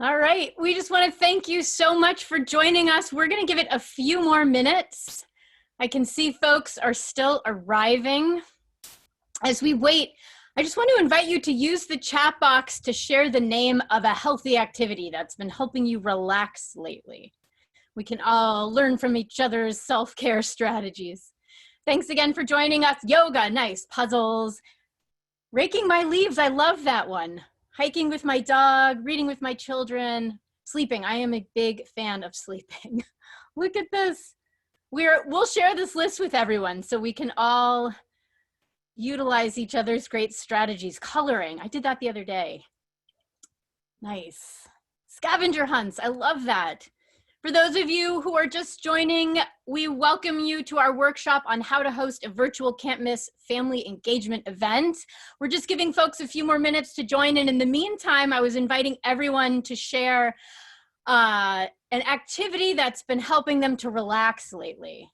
All right, we just want to thank you so much for joining us. We're going to give it a few more minutes. I can see folks are still arriving. As we wait, I just want to invite you to use the chat box to share the name of a healthy activity that's been helping you relax lately. We can all learn from each other's self-care strategies. Thanks again for joining us. Yoga, nice. Puzzles. Raking my leaves, I love that one. Hiking with my dog, reading with my children, sleeping. I am a big fan of sleeping. Look at this. We'll share this list with everyone so we can all utilize each other's great strategies. Coloring, I did that the other day. Nice. Scavenger hunts, I love that. For those of you who are just joining, we welcome you to our workshop on how to host a virtual can't miss family engagement event. We're just giving folks a few more minutes to join, and in the meantime, I was inviting everyone to share an activity that's been helping them to relax lately.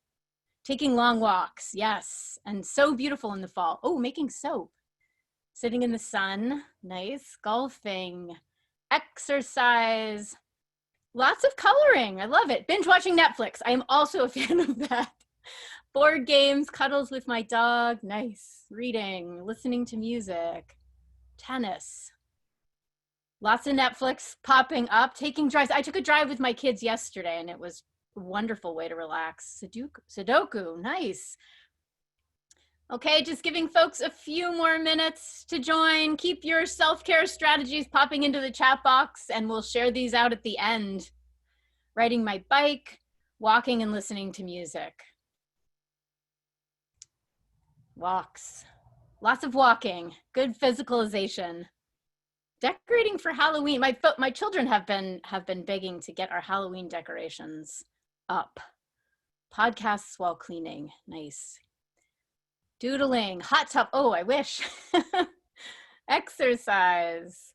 Taking long walks, yes, and so beautiful in the fall. Oh, making soap. Sitting in the sun, nice. Golfing, exercise. Lots of coloring, I love it. Binge watching Netflix, I am also a fan of that. Board games, cuddles with my dog, nice. Reading, listening to music, tennis. Lots of Netflix popping up, taking drives. I took a drive with my kids yesterday and it was a wonderful way to relax. Sudoku, nice. Okay, just giving folks a few more minutes to join. Keep your self-care strategies popping into the chat box and we'll share these out at the end. Riding my bike, walking and listening to music. Walks, lots of walking, good physicalization. Decorating for Halloween. My children have been begging to get our Halloween decorations up. Podcasts while cleaning, nice. Doodling, hot tub, oh, I wish. Exercise,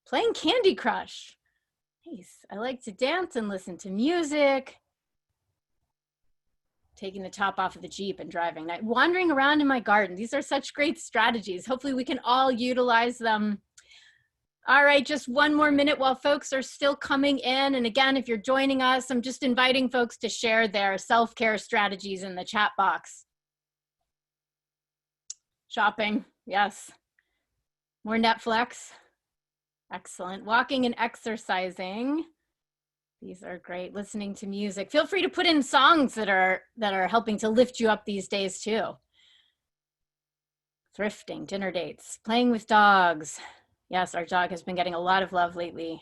playing Candy Crush. Nice, I like to dance and listen to music. Taking the top off of the Jeep and driving. Wandering around in my garden. These are such great strategies. Hopefully we can all utilize them. All right, just one more minute while folks are still coming in. And again, if you're joining us, I'm just inviting folks to share their self-care strategies in the chat box. Shopping, yes. More Netflix, excellent. Walking and exercising, these are great. Listening to music. Feel free to put in songs that are helping to lift you up these days too. Thrifting, dinner dates, playing with dogs. Yes, our dog has been getting a lot of love lately.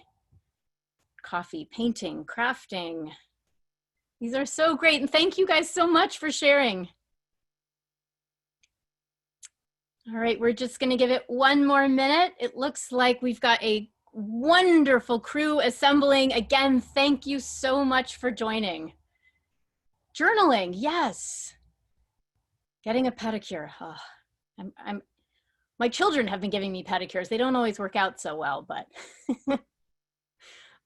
Coffee, painting, crafting. These are so great, and thank you guys so much for sharing. All right, we're just gonna give it one more minute. It looks like we've got a wonderful crew assembling. Again, thank you so much for joining. Journaling, yes. Getting a pedicure. Oh, my children have been giving me pedicures. They don't always work out so well, but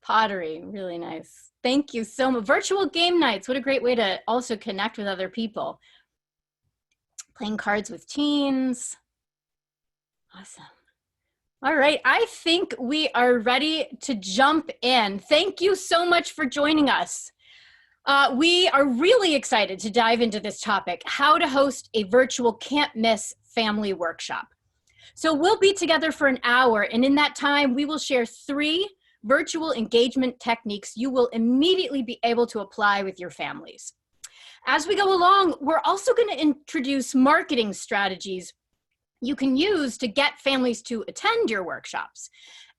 pottery, really nice. Thank you so much. Virtual game nights, what a great way to also connect with other people. Playing cards with teens. Awesome. All right, I think we are ready to jump in. Thank you so much for joining us. We are really excited to dive into this topic, how to host a virtual can't miss family workshop. So we'll be together for an hour, and in that time, we will share 3 virtual engagement techniques you will immediately be able to apply with your families. As we go along, we're also going to introduce marketing strategies you can use to get families to attend your workshops.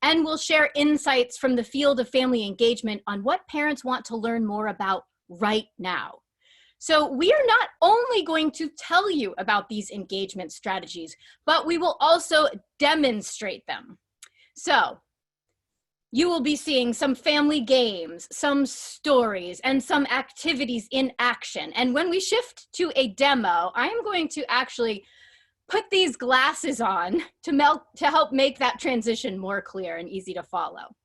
And we'll share insights from the field of family engagement on what parents want to learn more about right now. So we are not only going to tell you about these engagement strategies, but we will also demonstrate them. So you will be seeing some family games, some stories, and some activities in action. And when we shift to a demo, I'm going to actually put these glasses on to help make that transition more clear and easy to follow.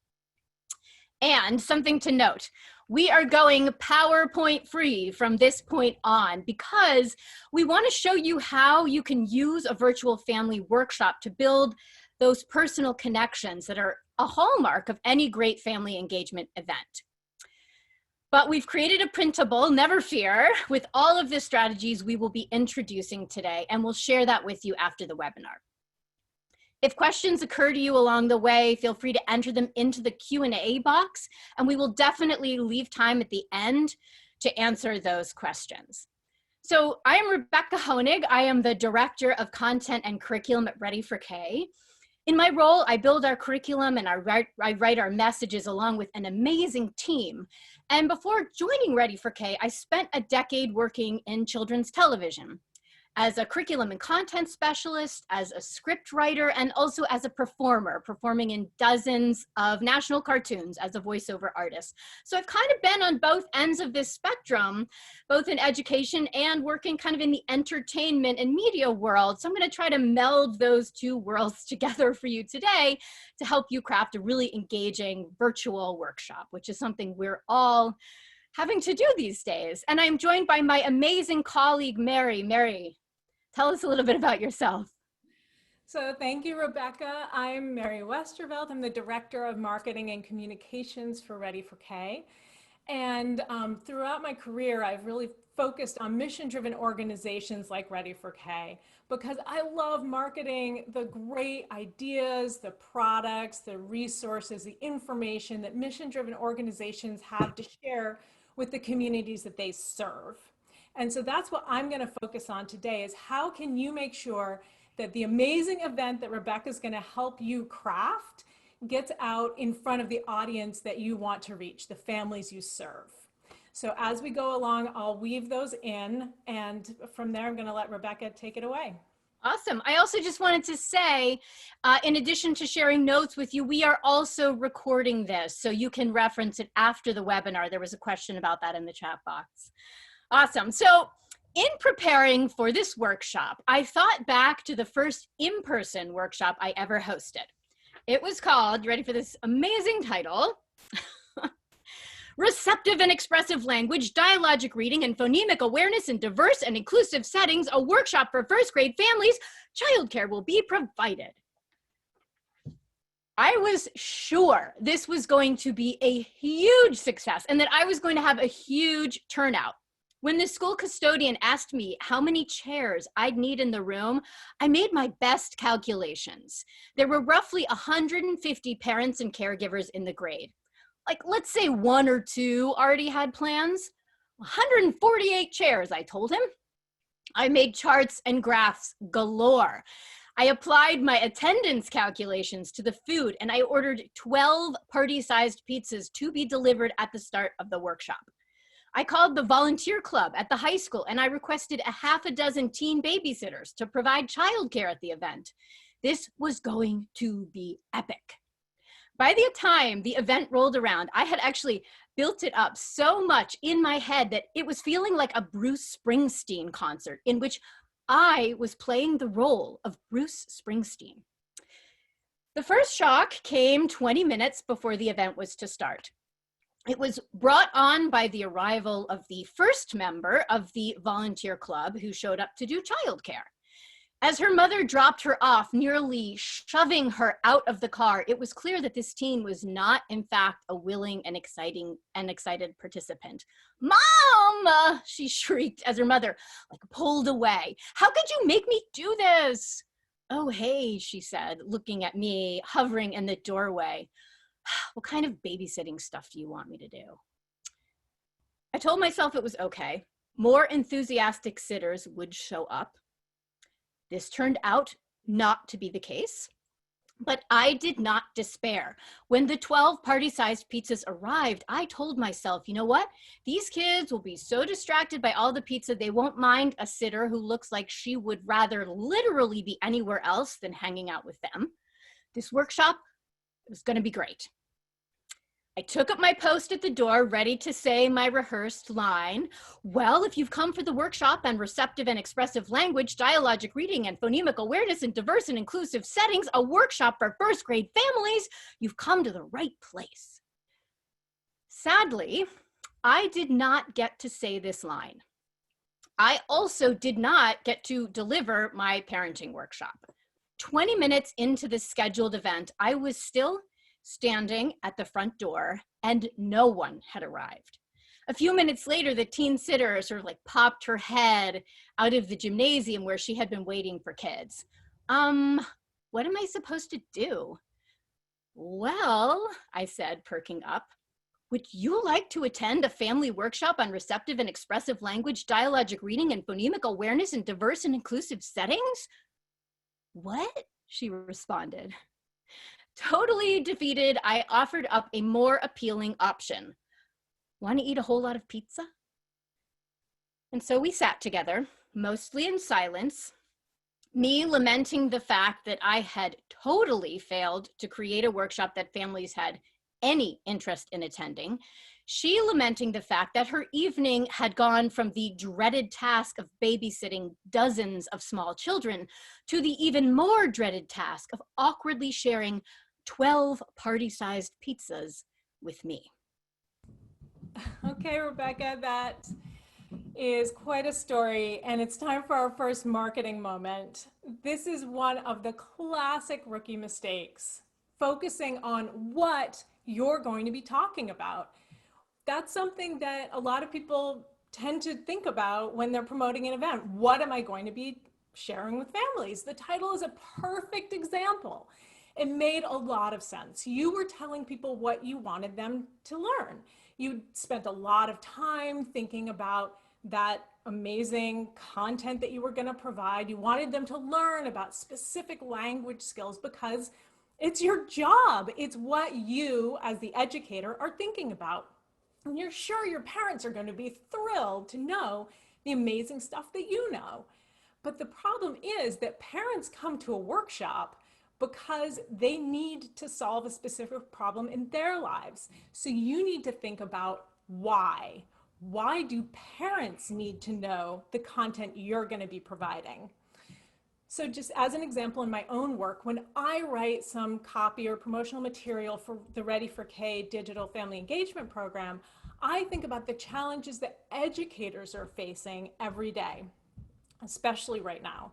And something to note, we are going PowerPoint free from this point on because we want to show you how you can use a virtual family workshop to build those personal connections that are a hallmark of any great family engagement event. But we've created a printable, never fear, with all of the strategies we will be introducing today, and we'll share that with you after the webinar. If questions occur to you along the way, feel free to enter them into the Q&A box, and we will definitely leave time at the end to answer those questions. So I am Rebecca Honig. I am the Director of Content and Curriculum at Ready for K. In my role, I build our curriculum and I write our messages along with an amazing team. And before joining Ready for K, I spent a decade working in children's television as a curriculum and content specialist, as a script writer, and also as a performer, performing in dozens of national cartoons as a voiceover artist. So I've kind of been on both ends of this spectrum, both in education and working kind of in the entertainment and media world. So I'm gonna try to meld those two worlds together for you today to help you craft a really engaging virtual workshop, which is something we're all having to do these days. And I'm joined by my amazing colleague, Mary. Mary, tell us a little bit about yourself. So thank you, Rebecca. I'm Mary Westervelt. I'm the Director of Marketing and Communications for Ready for K. And throughout my career, I've really focused on mission-driven organizations like Ready for K because I love marketing the great ideas, the products, the resources, the information that mission-driven organizations have to share with the communities that they serve. And so that's what I'm going to focus on today is how can you make sure that the amazing event that Rebecca is going to help you craft gets out in front of the audience that you want to reach, the families you serve. So as we go along, I'll weave those in, and from there, I'm going to let Rebecca take it away. Awesome. I also just wanted to say, in addition to sharing notes with you, we are also recording this, so you can reference it after the webinar. There was a question about that in the chat box. Awesome. So in preparing for this workshop, I thought back to the first in-person workshop I ever hosted. It was called, you ready for this amazing title? Receptive and Expressive Language, Dialogic Reading, and Phonemic Awareness in Diverse and Inclusive Settings, a workshop for first grade families. Childcare will be provided. I was sure this was going to be a huge success and that I was going to have a huge turnout. When the school custodian asked me how many chairs I'd need in the room, I made my best calculations. There were roughly 150 parents and caregivers in the grade. Like, let's say one or two already had plans. 148 chairs, I told him. I made charts and graphs galore. I applied my attendance calculations to the food, and I ordered 12 party-sized pizzas to be delivered at the start of the workshop. I called the volunteer club at the high school and I requested a half a dozen teen babysitters to provide childcare at the event. This was going to be epic. By the time the event rolled around, I had actually built it up so much in my head that it was feeling like a Bruce Springsteen concert in which I was playing the role of Bruce Springsteen. The first shock came 20 minutes before the event was to start. It was brought on by the arrival of the first member of the volunteer club who showed up to do childcare. As her mother dropped her off, nearly shoving her out of the car, it was clear that this teen was not, in fact, a willing and excited participant. "Mom!" she shrieked as her mother pulled away. "How could you make me do this?" "Oh, hey," she said, looking at me, hovering in the doorway. "What kind of babysitting stuff do you want me to do?" I told myself it was okay. More enthusiastic sitters would show up. This turned out not to be the case, but I did not despair. When the 12 party-sized pizzas arrived, I told myself, you know what? These kids will be so distracted by all the pizza, they won't mind a sitter who looks like she would rather literally be anywhere else than hanging out with them. This workshop was going to be great. I took up my post at the door, ready to say my rehearsed line. "Well, if you've come for the workshop on receptive and expressive language, dialogic reading, and phonemic awareness in diverse and inclusive settings, a workshop for first grade families, you've come to the right place." Sadly, I did not get to say this line. I also did not get to deliver my parenting workshop. 20 minutes into the scheduled event, I was still standing at the front door, and no one had arrived. A few minutes later, the teen sitter sort of like popped her head out of the gymnasium where she had been waiting for kids. What am I supposed to do? Well, I said, perking up, would you like to attend a family workshop on receptive and expressive language, dialogic reading, and phonemic awareness in diverse and inclusive settings? What? She responded. Totally defeated, I offered up a more appealing option. Want to eat a whole lot of pizza? And so we sat together, mostly in silence, me lamenting the fact that I had totally failed to create a workshop that families had any interest in attending. She lamenting the fact that her evening had gone from the dreaded task of babysitting dozens of small children to the even more dreaded task of awkwardly sharing 12 party-sized pizzas with me. Okay, Rebecca, that is quite a story, and it's time for our first marketing moment. This is one of the classic rookie mistakes, focusing on what you're going to be talking about. That's something that a lot of people tend to think about when they're promoting an event. What am I going to be sharing with families? The title is a perfect example. It made a lot of sense. You were telling people what you wanted them to learn. You spent a lot of time thinking about that amazing content that you were going to provide. You wanted them to learn about specific language skills because it's your job. It's what you, as the educator, are thinking about. And you're sure your parents are going to be thrilled to know the amazing stuff that you know. But the problem is that parents come to a workshop because they need to solve a specific problem in their lives. So you need to think about why. Why do parents need to know the content you're going to be providing? So just as an example in my own work, when I write some copy or promotional material for the Ready for K digital family engagement program, I think about the challenges that educators are facing every day, especially right now,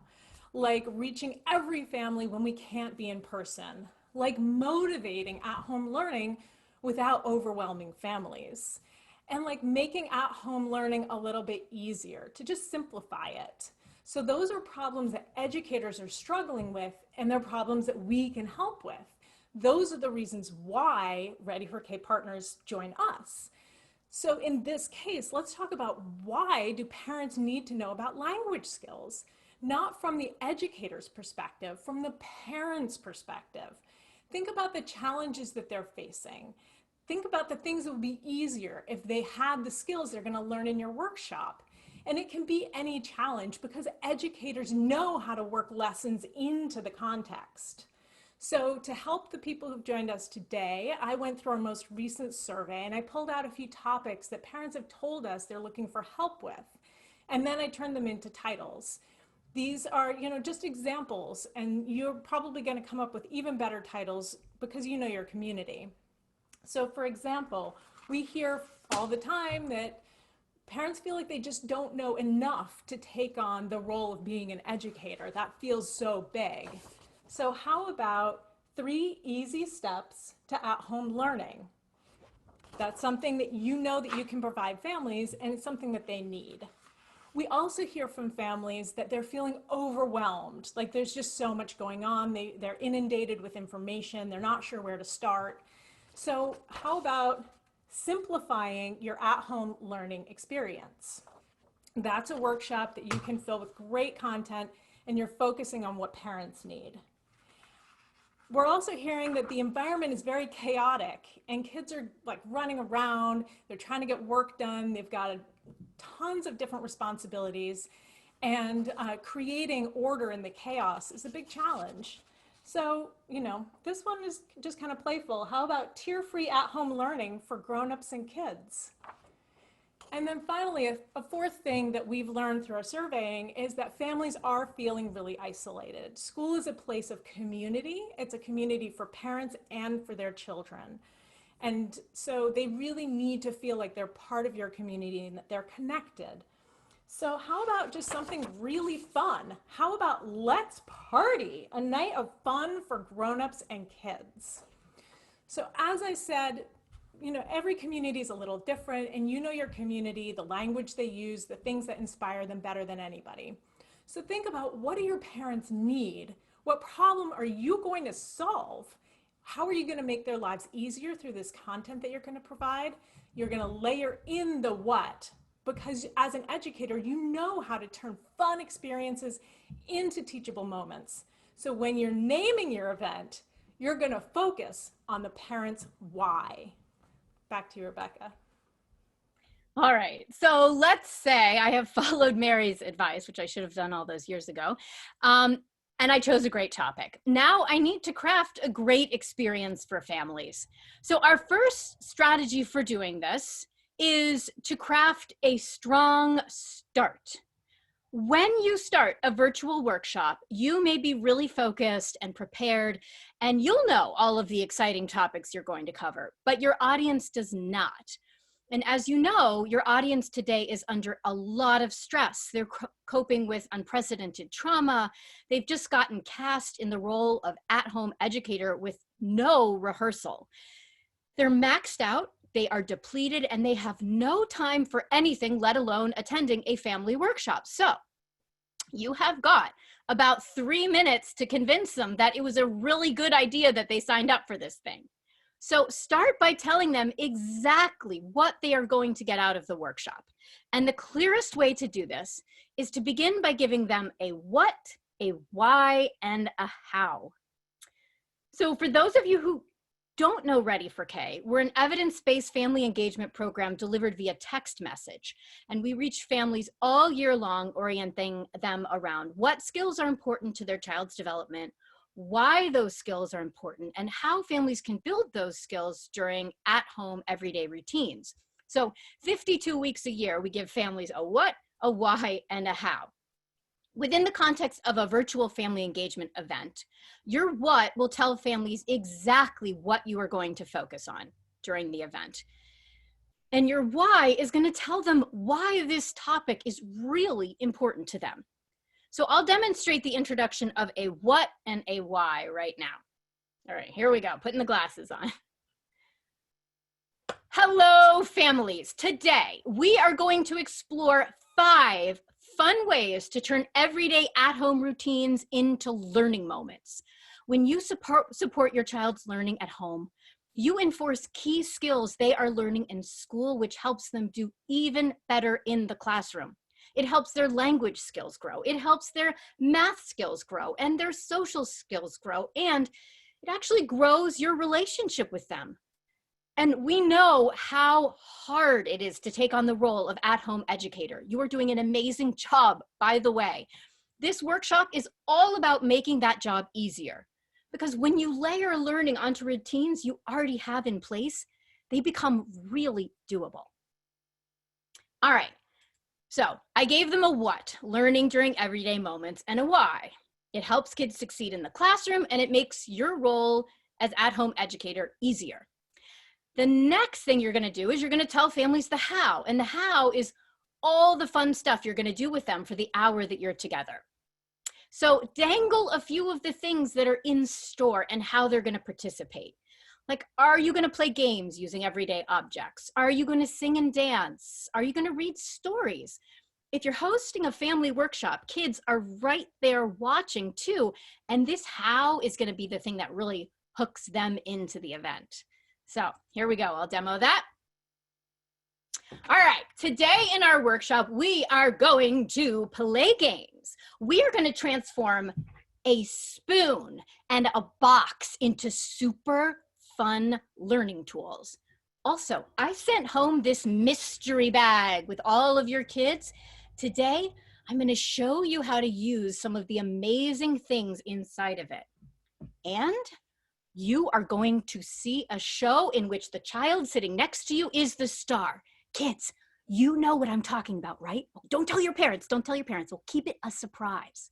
like reaching every family when we can't be in person, like motivating at-home learning without overwhelming families, and like making at-home learning a little bit easier, to just simplify it. So those are problems that educators are struggling with, and they're problems that we can help with. Those are the reasons why Ready for K partners join us. So in this case, let's talk about why do parents need to know about language skills? Not from the educator's perspective, from the parent's perspective. Think about the challenges that they're facing. Think about the things that would be easier if they had the skills they're going to learn in your workshop. And it can be any challenge because educators know how to work lessons into the context. So to help the people who've joined us today, I went through our most recent survey and I pulled out a few topics that parents have told us they're looking for help with. And then I turned them into titles. These are, just examples, and you're probably going to come up with even better titles because you know your community. So for example, we hear all the time that parents feel like they just don't know enough to take on the role of being an educator. That feels so big. So how about 3 easy steps to at-home learning? That's something that you know that you can provide families, and it's something that they need. We also hear from families that they're feeling overwhelmed, like there's just so much going on. They're inundated with information. They're not sure where to start. So how about simplifying your at-home learning experience? That's a workshop that you can fill with great content, and you're focusing on what parents need. We're also hearing that the environment is very chaotic and kids are like running around, they're trying to get work done, they've got tons of different responsibilities, and creating order in the chaos is a big challenge. So, this one is just kind of playful. How about tier-free at-home learning for grown-ups and kids? And then finally, a fourth thing that we've learned through our surveying is that families are feeling really isolated. School is a place of community. It's a community for parents and for their children. And so they really need to feel like they're part of your community and that they're connected. So how about just something really fun? How about let's party, a night of fun for grown-ups and kids? So as I said, every community is a little different, and your community, the language they use, the things that inspire them better than anybody. So think about, what do your parents need? What problem are you going to solve? How are you going to make their lives easier through this content that you're going to provide? You're going to layer in the what, because as an educator, you know how to turn fun experiences into teachable moments. So when you're naming your event, you're going to focus on the parents' why. Back to you, Rebecca. All right. So let's say I have followed Mary's advice, which I should have done all those years ago. And I chose a great topic. Now I need to craft a great experience for families. So our first strategy for doing this is to craft a strong start. When you start a virtual workshop, you may be really focused and prepared, and you'll know all of the exciting topics you're going to cover, but your audience does not. And as you know, your audience today is under a lot of stress. They're coping with unprecedented trauma. They've just gotten cast in the role of at-home educator with no rehearsal. They're maxed out, they are depleted, and they have no time for anything, let alone attending a family workshop. So you have got about 3 minutes to convince them that it was a really good idea that they signed up for this thing. So start by telling them exactly what they are going to get out of the workshop. And the clearest way to do this is to begin by giving them a what, a why, and a how. So for those of you who don't know Ready for K, we're an evidence-based family engagement program delivered via text message. And we reach families all year long, orienting them around what skills are important to their child's development, why those skills are important, and how families can build those skills during at-home everyday routines. So 52 weeks a year, we give families a what, a why, and a how. Within the context of a virtual family engagement event, your what will tell families exactly what you are going to focus on during the event. And your why is going to tell them why this topic is really important to them. So I'll demonstrate the introduction of a what and a why right now. All right, here we go, putting the glasses on. Hello, families. Today, we are going to explore 5 fun ways to turn everyday at-home routines into learning moments. When you support your child's learning at home, you enforce key skills they are learning in school, which helps them do even better in the classroom. It helps their language skills grow. It helps their math skills grow and their social skills grow. And it actually grows your relationship with them. And we know how hard it is to take on the role of at-home educator. You are doing an amazing job, by the way. This workshop is all about making that job easier. Because when you layer learning onto routines you already have in place, they become really doable. All right. So I gave them a what, learning during everyday moments, and a why. It helps kids succeed in the classroom, and it makes your role as at-home educator easier. The next thing you're going to do is you're going to tell families the how, and the how is all the fun stuff you're going to do with them for the hour that you're together. So dangle a few of the things that are in store and how they're going to participate. Like, are you going to play games using everyday objects? Are you going to sing and dance? Are you going to read stories? If you're hosting a family workshop, kids are right there watching too. And this how is going to be the thing that really hooks them into the event. So here we go. I'll demo that. All right. Today in our workshop, we are going to play games. We are going to transform a spoon and a box into super fun learning tools. Also, I sent home this mystery bag with all of your kids. Today, I'm going to show you how to use some of the amazing things inside of it. And you are going to see a show in which the child sitting next to you is the star. Kids, you know what I'm talking about, right? Don't tell your parents. Don't tell your parents. We'll keep it a surprise.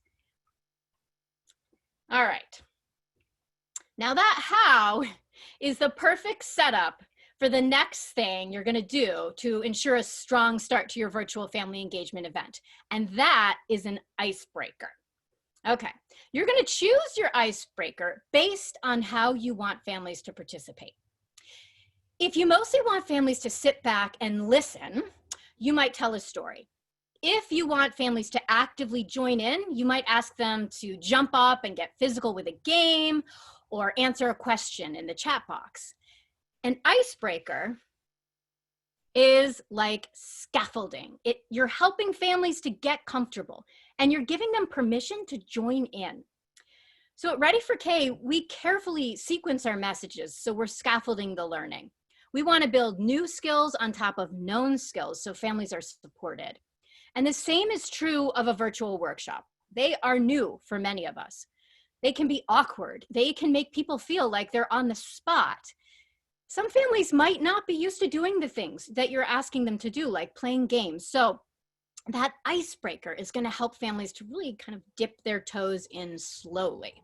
All right. Now that how is the perfect setup for the next thing you're going to do to ensure a strong start to your virtual family engagement event. And that is an icebreaker. Okay, you're going to choose your icebreaker based on how you want families to participate. If you mostly want families to sit back and listen, you might tell a story. If you want families to actively join in, you might ask them to jump up and get physical with a game or answer a question in the chat box. An icebreaker is like scaffolding. You're helping families to get comfortable and you're giving them permission to join in. So at Ready for K, we carefully sequence our messages so we're scaffolding the learning. We want to build new skills on top of known skills so families are supported. And the same is true of a virtual workshop. They are new for many of us. They can be awkward. They can make people feel like they're on the spot. Some families might not be used to doing the things that you're asking them to do, like playing games. So that icebreaker is going to help families to really kind of dip their toes in slowly.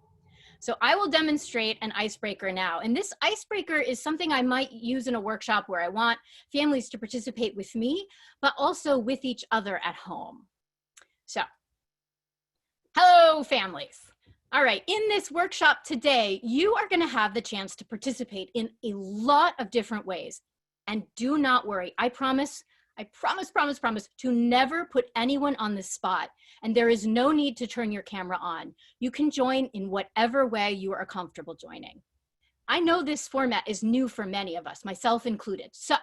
So I will demonstrate an icebreaker now. And this icebreaker is something I might use in a workshop where I want families to participate with me, but also with each other at home. So, hello families. All right, in this workshop today, you are going to have the chance to participate in a lot of different ways. And do not worry, I promise to never put anyone on the spot. And there is no need to turn your camera on. You can join in whatever way you are comfortable joining. I know this format is new for many of us, myself included. So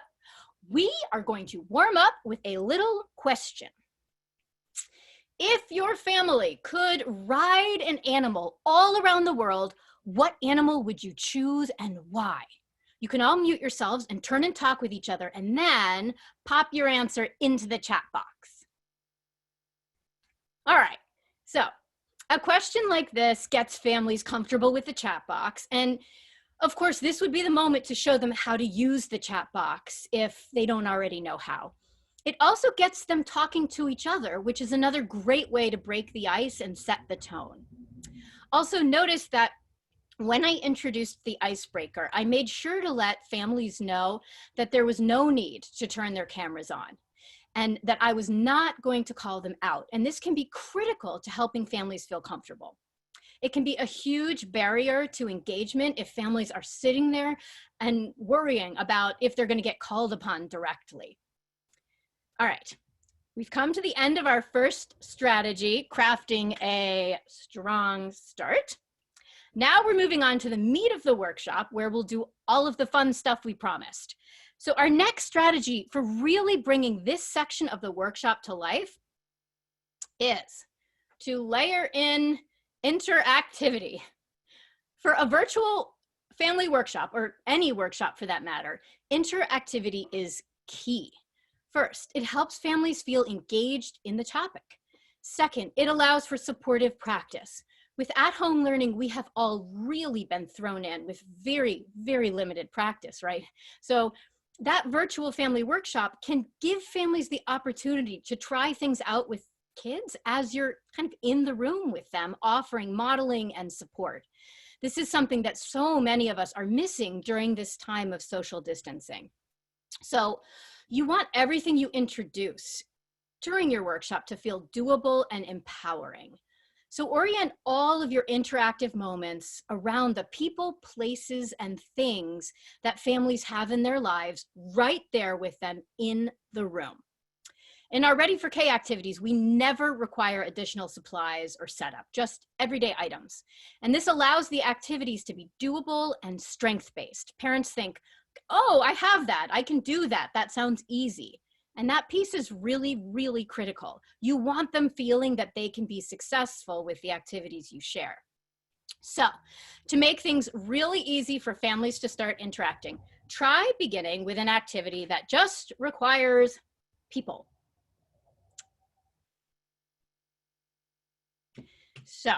we are going to warm up with a little question. If your family could ride an animal all around the world, what animal would you choose and why? You can all mute yourselves and turn and talk with each other and then pop your answer into the chat box. All right, so a question like this gets families comfortable with the chat box. And of course, this would be the moment to show them how to use the chat box if they don't already know how. It also gets them talking to each other, which is another great way to break the ice and set the tone. Also notice that when I introduced the icebreaker, I made sure to let families know that there was no need to turn their cameras on and that I was not going to call them out. And this can be critical to helping families feel comfortable. It can be a huge barrier to engagement if families are sitting there and worrying about if they're going to get called upon directly. All right, we've come to the end of our first strategy, crafting a strong start. Now we're moving on to the meat of the workshop where we'll do all of the fun stuff we promised. So our next strategy for really bringing this section of the workshop to life is to layer in interactivity. For a virtual family workshop, or any workshop for that matter, interactivity is key. First, it helps families feel engaged in the topic. Second, it allows for supportive practice. With at-home learning, we have all really been thrown in with very, very limited practice, right? So that virtual family workshop can give families the opportunity to try things out with kids as you're kind of in the room with them, offering modeling and support. This is something that so many of us are missing during this time of social distancing. So you want everything you introduce during your workshop to feel doable and empowering. So orient all of your interactive moments around the people, places, and things that families have in their lives right there with them in the room. In our Ready for K activities, we never require additional supplies or setup, just everyday items. And this allows the activities to be doable and strength-based. Parents think, oh, I have that, I can do that, that sounds easy. And that piece is really, really critical. You want them feeling that they can be successful with the activities you share. So to make things really easy for families to start interacting, try beginning with an activity that just requires people. So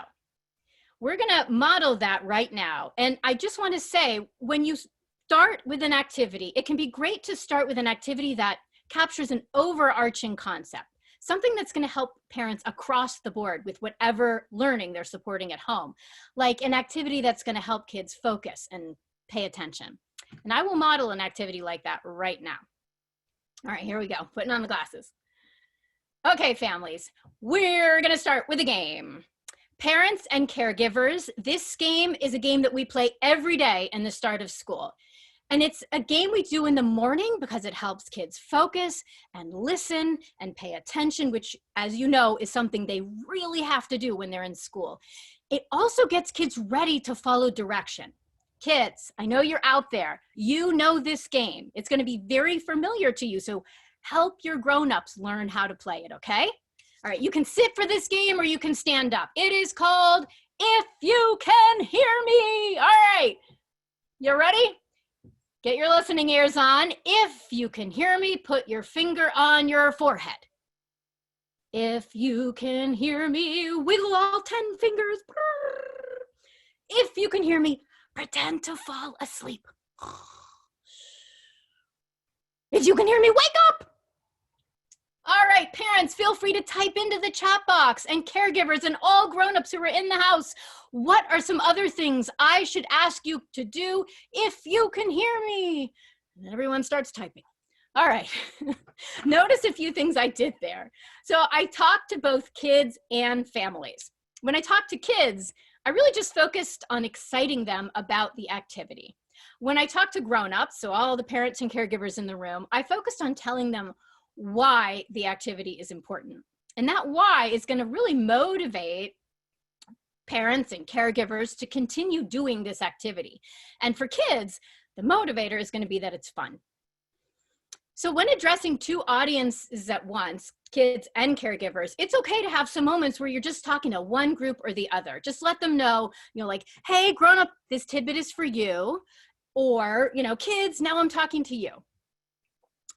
we're gonna model that right now. And I just wanna say, when you start with an activity, it can be great to start with an activity that captures an overarching concept, something that's going to help parents across the board with whatever learning they're supporting at home, like an activity that's going to help kids focus and pay attention. And I will model an activity like that right now. All right, here we go, putting on the glasses. Okay, families, we're going to start with a game. Parents and caregivers, this game is a game that we play every day in the start of school. And it's a game we do in the morning because it helps kids focus and listen and pay attention, which, as you know, is something they really have to do when they're in school. It also gets kids ready to follow direction. Kids, I know you're out there. You know this game. It's going to be very familiar to you. So help your grown-ups learn how to play it, okay? All right, you can sit for this game or you can stand up. It is called If You Can Hear Me. All right, you ready? Get your listening ears on. If you can hear me, put your finger on your forehead. If you can hear me, wiggle all 10 fingers. If you can hear me, pretend to fall asleep. If you can hear me, wake up. All right, parents, feel free to type into the chat box, and caregivers and all grown-ups who are in the house, what are some other things I should ask you to do if you can hear me? And then everyone starts typing. All right, notice a few things I did there. So I talked to both kids and families. When I talked to kids, I really just focused on exciting them about the activity. When I talked to grown-ups, so all the parents and caregivers in the room, I focused on telling them why the activity is important. And that why is going to really motivate parents and caregivers to continue doing this activity. And for kids, the motivator is going to be that it's fun. So when addressing two audiences at once, kids and caregivers, it's okay to have some moments where you're just talking to one group or the other. Just let them know, like, hey, grown up, this tidbit is for you. Or, kids, now I'm talking to you.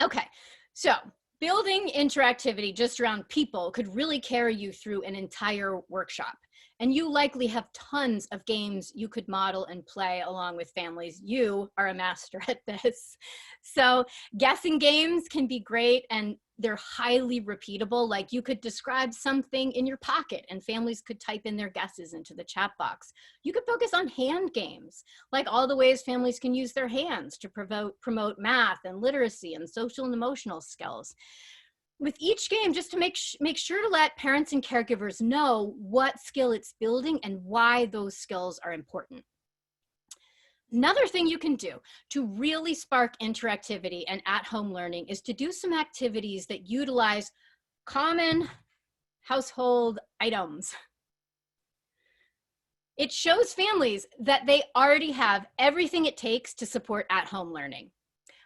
Okay, so building interactivity just around people could really carry you through an entire workshop. And you likely have tons of games you could model and play along with families. You are a master at this. So guessing games can be great, and they're highly repeatable. Like, you could describe something in your pocket and families could type in their guesses into the chat box. You could focus on hand games, like all the ways families can use their hands to promote math and literacy and social and emotional skills. With each game, just to make sure to let parents and caregivers know what skill it's building and why those skills are important. Another thing you can do to really spark interactivity and at-home learning is to do some activities that utilize common household items. It shows families that they already have everything it takes to support at-home learning.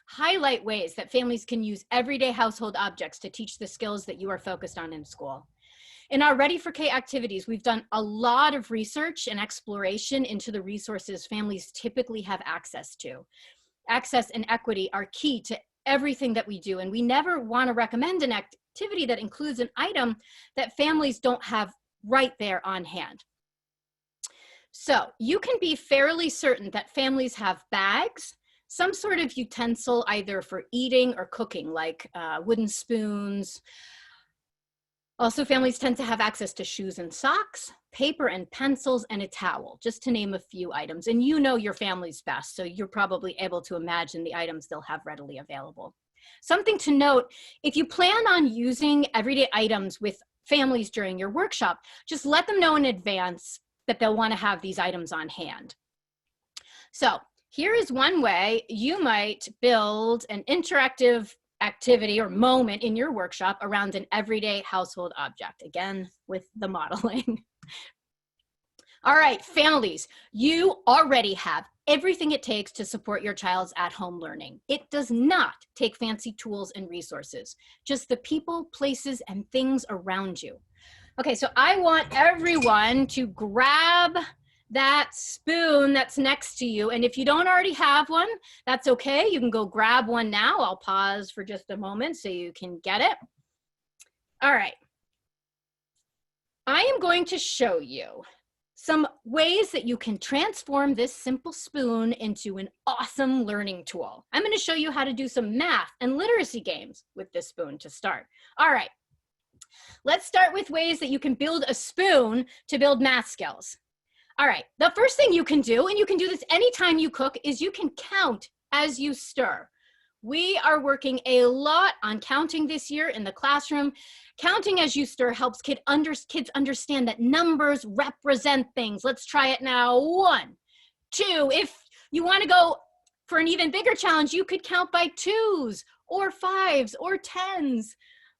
Highlight ways that families can use everyday household objects to teach the skills that you are focused on in school. In our Ready for K activities, we've done a lot of research and exploration into the resources families typically have access to. Access and equity are key to everything that we do, and we never want to recommend an activity that includes an item that families don't have right there on hand. So you can be fairly certain that families have bags, some sort of utensil either for eating or cooking, like wooden spoons. Also, families tend to have access to shoes and socks, paper and pencils, and a towel, just to name a few items. And you know your family's best, so you're probably able to imagine the items they'll have readily available. Something to note, if you plan on using everyday items with families during your workshop, just let them know in advance that they'll want to have these items on hand. So here is one way you might build an interactive activity or moment in your workshop around an everyday household object, again, with the modeling. All right, families, you already have everything it takes to support your child's at-home learning. It does not take fancy tools and resources, just the people, places, and things around you. Okay, so I want everyone to grab that spoon that's next to you. And if you don't already have one, that's okay. You can go grab one now. I'll pause for just a moment so you can get it. All right. I am going to show you some ways that you can transform this simple spoon into an awesome learning tool. I'm going to show you how to do some math and literacy games with this spoon to start. All right. Let's start with ways that you can build a spoon to build math skills. All right, the first thing you can do, and you can do this anytime you cook, is you can count as you stir. We are working a lot on counting this year in the classroom. Counting as you stir helps kids understand that numbers represent things. Let's try it now. 1, 2. If you want to go For an even bigger challenge, you could count by 2s or 5s or 10s.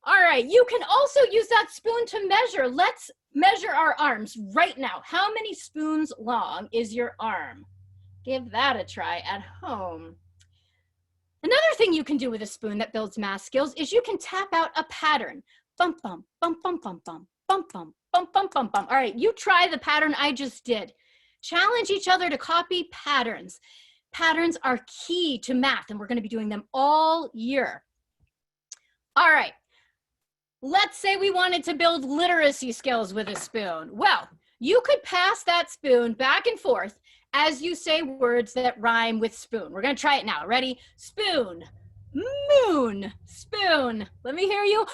All right, you can also use that spoon to measure. Let's measure our arms right now. How many spoons long is your arm? Give that a try at home. Another thing you can do with a spoon that builds math skills is you can tap out a pattern. Bump, bump, bump, bump, bump, bump, bump, bump, bump, bump, bump, bump. All right, you try the pattern I just did. Challenge each other to copy patterns. Patterns are key to math, and we're going to be doing them all year. All right, let's say we wanted to build literacy skills with a spoon. Well, you could pass that spoon back and forth as you say words that rhyme with spoon. We're going to try it now. Ready? Spoon, moon, spoon. Let me hear you.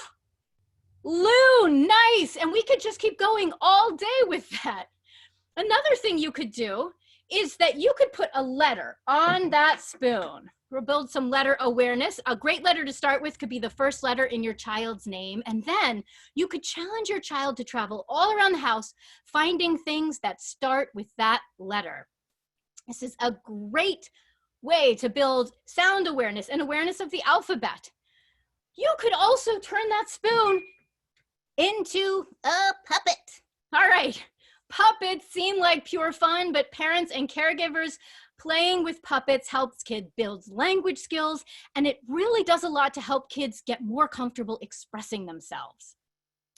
Loon, nice. And we could just keep going all day with that. Another thing you could do is that you could put a letter on that spoon. We'll build some letter awareness. A great letter to start with could be the first letter in your child's name. And then you could challenge your child to travel all around the house, finding things that start with that letter. This is a great way to build sound awareness and awareness of the alphabet. You could also turn that spoon into a puppet. All right, puppets seem like pure fun, but parents and caregivers playing with puppets helps kids build language skills, and it really does a lot to help kids get more comfortable expressing themselves.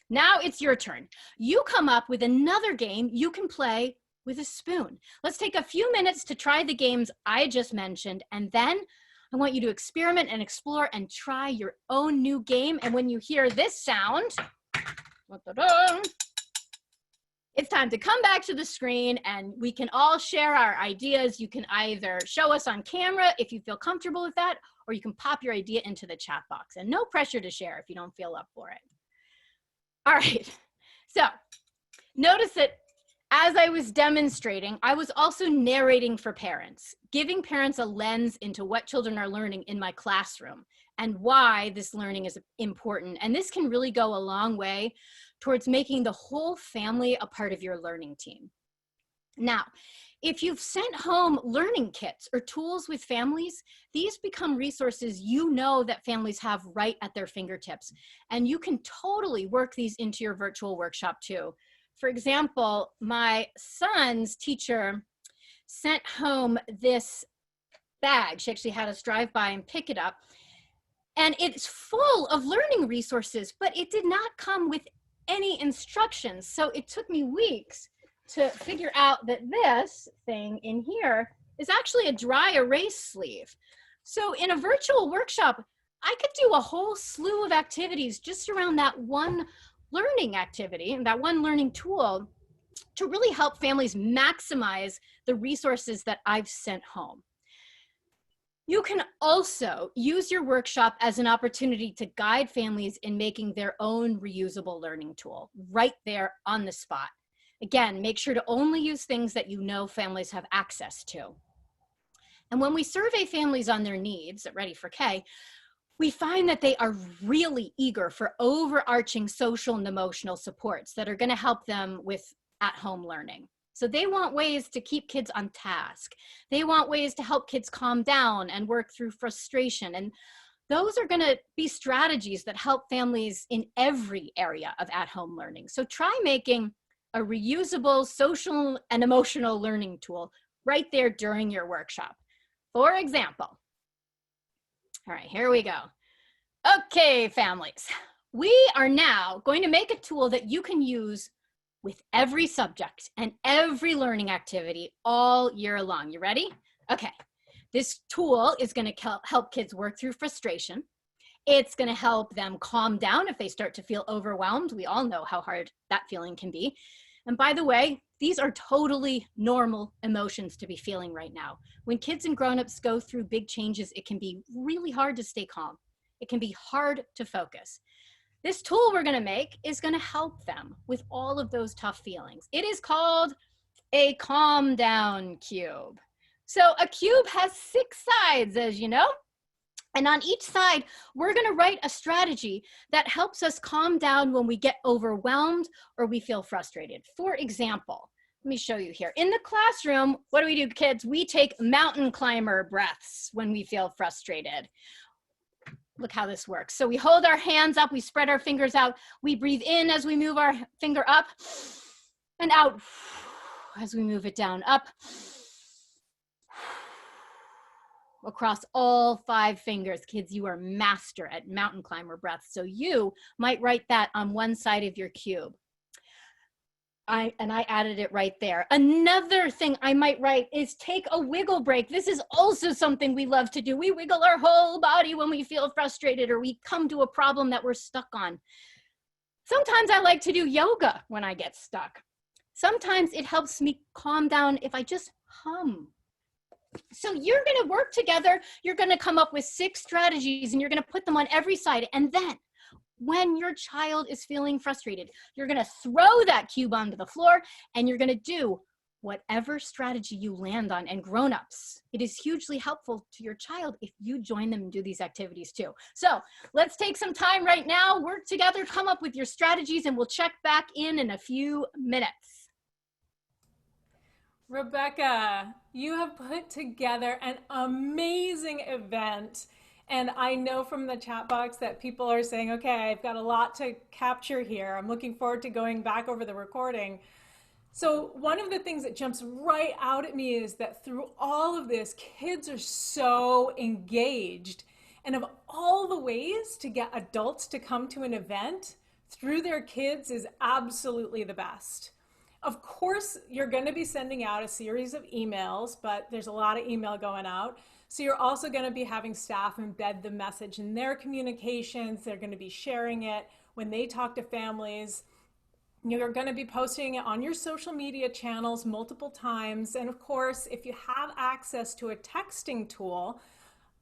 Now it's your turn. You come up with another game you can play with a spoon. Let's take a few minutes to try the games I just mentioned, and then I want you to experiment and explore and try your own new game. And when you hear this sound, it's time to come back to the screen and we can all share our ideas. You can either show us on camera if you feel comfortable with that, or you can pop your idea into the chat box. And no pressure to share if you don't feel up for it. All right, so notice that as I was demonstrating, I was also narrating for parents, giving parents a lens into what children are learning in my classroom and why this learning is important. And this can really go a long way towards making the whole family a part of your learning team. Now, if you've sent home learning kits or tools with families, these become resources you know that families have right at their fingertips. And you can totally work these into your virtual workshop too. For example, my son's teacher sent home this bag. She actually had us drive by and pick it up. And it's full of learning resources, but it did not come with any instructions. So it took me weeks to figure out that this thing in here is actually a dry erase sleeve. So in a virtual workshop, I could do a whole slew of activities just around that one learning activity and that one learning tool to really help families maximize the resources that I've sent home. You can also use your workshop as an opportunity to guide families in making their own reusable learning tool right there on the spot. Again, make sure to only use things that you know families have access to. And when we survey families on their needs at Ready for K, we find that they are really eager for overarching social and emotional supports that are going to help them with at-home learning. So they want ways to keep kids on task. They want ways to help kids calm down and work through frustration. And those are going to be strategies that help families in every area of at-home learning. So try making a reusable social and emotional learning tool right there during your workshop. For example, all right, here we go. Okay, families, we are now going to make a tool that you can use with every subject and every learning activity all year long. You ready? Okay, this tool is going to help kids work through frustration. It's going to help them calm down if they start to feel overwhelmed. We all know how hard that feeling can be. And by the way, these are totally normal emotions to be feeling right now. When kids and grown-ups go through big changes, it can be really hard to stay calm. It can be hard to focus. This tool we're going to make is going to help them with all of those tough feelings. It is called a calm down cube. So a cube has 6 sides, as you know. And on each side, we're going to write a strategy that helps us calm down when we get overwhelmed or we feel frustrated. For example, Let me show you here. In the classroom, what do we do, kids? We take mountain climber breaths when we feel frustrated. Look how this works. So we hold our hands up, we spread our fingers out, we breathe in as we move our finger up, and out as we move it down, up, across all 5 fingers. Kids, you are master at mountain climber breaths. So you might write that on one side of your cube. I added it right there. Another thing I might write is take a wiggle break. This is also something we love to do. We wiggle our whole body when we feel frustrated or we come to a problem that we're stuck on. Sometimes I like to do yoga when I get stuck. Sometimes it helps me calm down if I just hum. So you're going to work together. You're going to come up with 6 strategies and you're going to put them on every side. And then when your child is feeling frustrated, you're going to throw that cube onto the floor and you're going to do whatever strategy you land on. And grown-ups, it is hugely helpful to your child if you join them and do these activities too. So let's take some time right now, work together, come up with your strategies, and we'll check back in a few minutes. Rebecca, you have put together an amazing event. And I know from the chat box that people are saying, okay, I've got a lot to capture here. I'm looking forward to going back over the recording. So one of the things that jumps right out at me is that through all of this, kids are so engaged. And of all the ways to get adults to come to an event, through their kids is absolutely the best. Of course, you're going to be sending out a series of emails, but there's a lot of email going out. So you're also going to be having staff embed the message in their communications. They're going to be sharing it when they talk to families. You're going to be posting it on your social media channels multiple times. And of course, if you have access to a texting tool,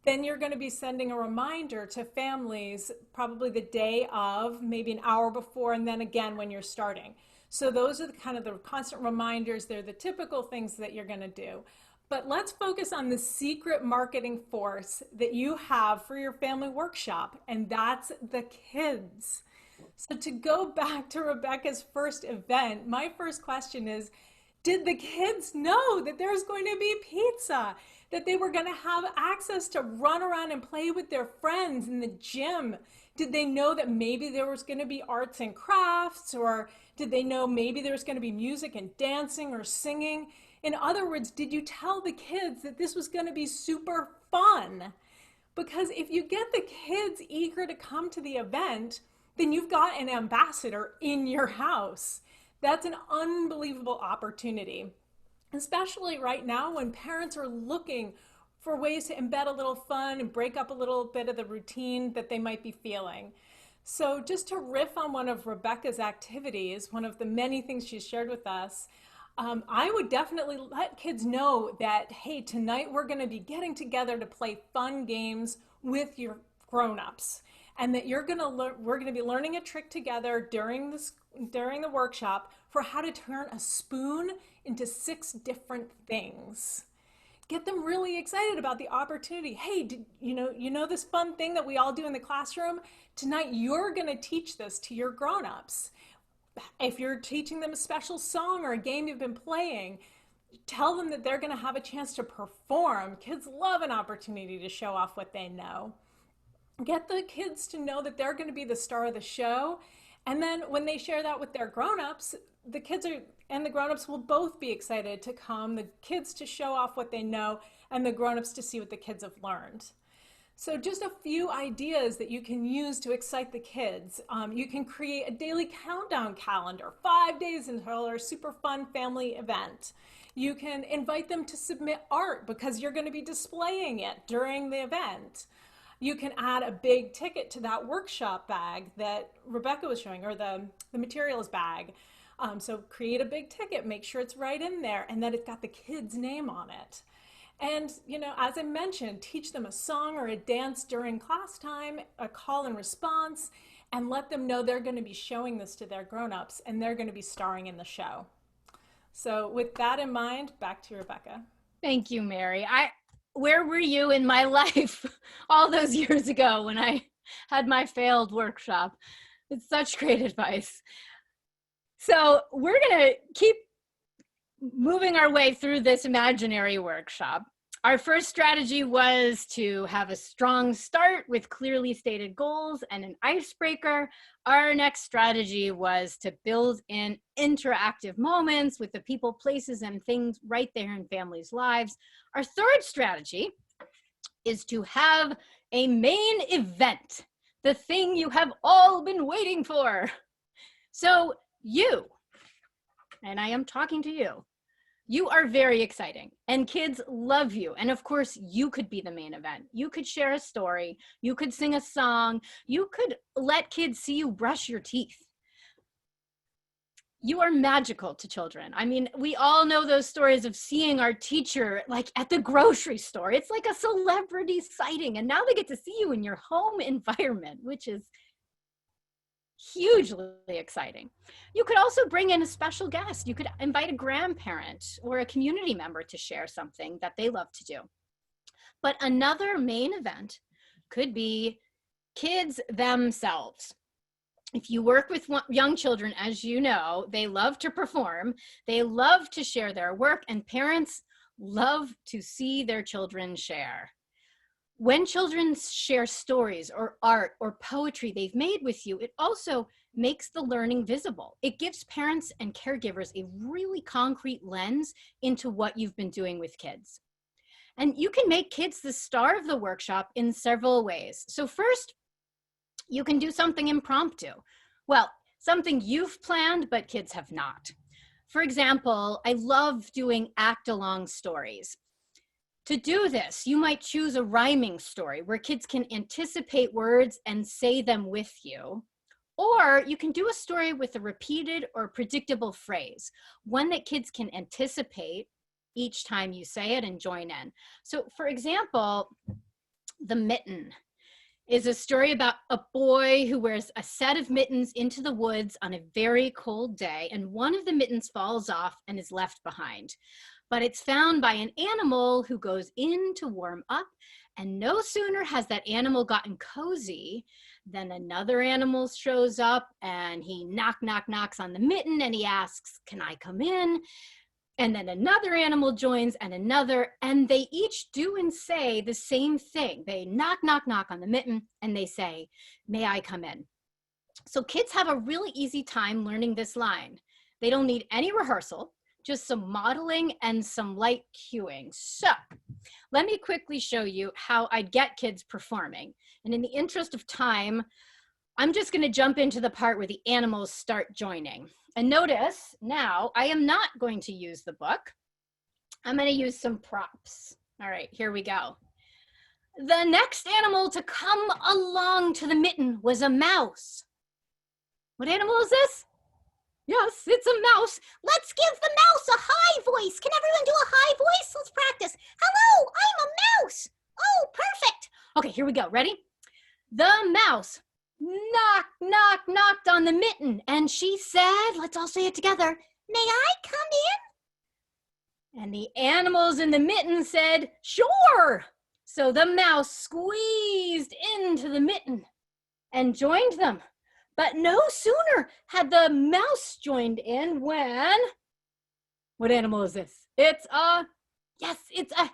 then you're going to be sending a reminder to families probably the day of, maybe an hour before, and then again when you're starting. So those are the kind of the constant reminders. They're the typical things that you're going to do. But let's focus on the secret marketing force that you have for your family workshop, and that's the kids. So to go back to Rebecca's first event, my first question is, did the kids know that there's going to be pizza, that they were going to have access to run around and play with their friends in the gym? Did they know that maybe there was going to be arts and crafts, or did they know maybe there was going to be music and dancing or singing? In other words, did you tell the kids that this was going to be super fun? Because if you get the kids eager to come to the event, then you've got an ambassador in your house. That's an unbelievable opportunity, especially right now when parents are looking for ways to embed a little fun and break up a little bit of the routine that they might be feeling. So just to riff on one of Rebecca's activities, one of the many things she's shared with us, I would definitely let kids know that, hey, tonight we're going to be getting together to play fun games with your grown-ups, and that we're going to be learning a trick together during the workshop for how to turn a spoon into 6 different things. Get them really excited about the opportunity. Hey, you know this fun thing that we all do in the classroom? Tonight you're going to teach this to your grown-ups. If you're teaching them a special song or a game you've been playing, tell them that they're going to have a chance to perform. Kids love an opportunity to show off what they know. Get the kids to know that they're going to be the star of the show. And then when they share that with their grown-ups, the kids and the grown-ups will both be excited to come, the kids to show off what they know, and the grown-ups to see what the kids have learned. So just a few ideas that you can use to excite the kids. You can create a daily countdown calendar, 5 days until our super fun family event. You can invite them to submit art because you're going to be displaying it during the event. You can add a big ticket to that workshop bag that Rebecca was showing, or the materials bag. So create a big ticket, make sure it's right in there, and that it's got the kid's name on it. And, as I mentioned, teach them a song or a dance during class time, a call and response, and let them know they're going to be showing this to their grown-ups and they're going to be starring in the show. So with that in mind, back to Rebecca. Thank you, Mary. Where were you in my life all those years ago when I had my failed workshop? It's such great advice. So we're going to keep moving our way through this imaginary workshop. Our first strategy was to have a strong start with clearly stated goals and an icebreaker. Our next strategy was to build in interactive moments with the people, places, and things right there in families' lives. Our third strategy is to have a main event, the thing you have all been waiting for. So you, and I am talking to you, you are very exciting and kids love you. And of course, you could be the main event. You could share a story. You could sing a song. You could let kids see you brush your teeth. You are magical to children. I mean, we all know those stories of seeing our teacher like at the grocery store. It's like a celebrity sighting. And now they get to see you in your home environment, which is hugely exciting. You could also bring in a special guest. You could invite a grandparent or a community member to share something that they love to do. But another main event could be kids themselves. If you work with young children, as you know, they love to perform, they love to share their work, and parents love to see their children share. When children share stories or art or poetry they've made with you, it also makes the learning visible. It gives parents and caregivers a really concrete lens into what you've been doing with kids. And you can make kids the star of the workshop in several ways. So first, you can do something impromptu. Well, something you've planned, but kids have not. For example, I love doing act-along stories. To do this, you might choose a rhyming story where kids can anticipate words and say them with you. Or you can do a story with a repeated or predictable phrase, one that kids can anticipate each time you say it and join in. So for example, The Mitten is a story about a boy who wears a set of mittens into the woods on a very cold day, and one of the mittens falls off and is left behind. But it's found by an animal who goes in to warm up, and no sooner has that animal gotten cozy than another animal shows up and he knocks on the mitten and he asks, "Can I come in?" And then another animal joins and another, and they each do and say the same thing. They knock on the mitten and they say, "May I come in?" So kids have a really easy time learning this line. They don't need any rehearsal, just some modeling and some light cueing. So let me quickly show you how I get kids performing. And in the interest of time, I'm just gonna jump into the part where the animals start joining. And notice now, I am not going to use the book. I'm gonna use some props. All right, here we go. The next animal to come along to the mitten was a mouse. What animal is this? Yes, it's a mouse. Let's give the mouse a high voice. Can everyone do a high voice? Let's practice. Hello, I'm a mouse. Oh, perfect. Okay, here we go. Ready? The mouse knocked on the mitten, and she said, let's all say it together, "May I come in?" And the animals in the mitten said, "Sure." So the mouse squeezed into the mitten and joined them. But no sooner had the mouse joined in when, what animal is this? It's a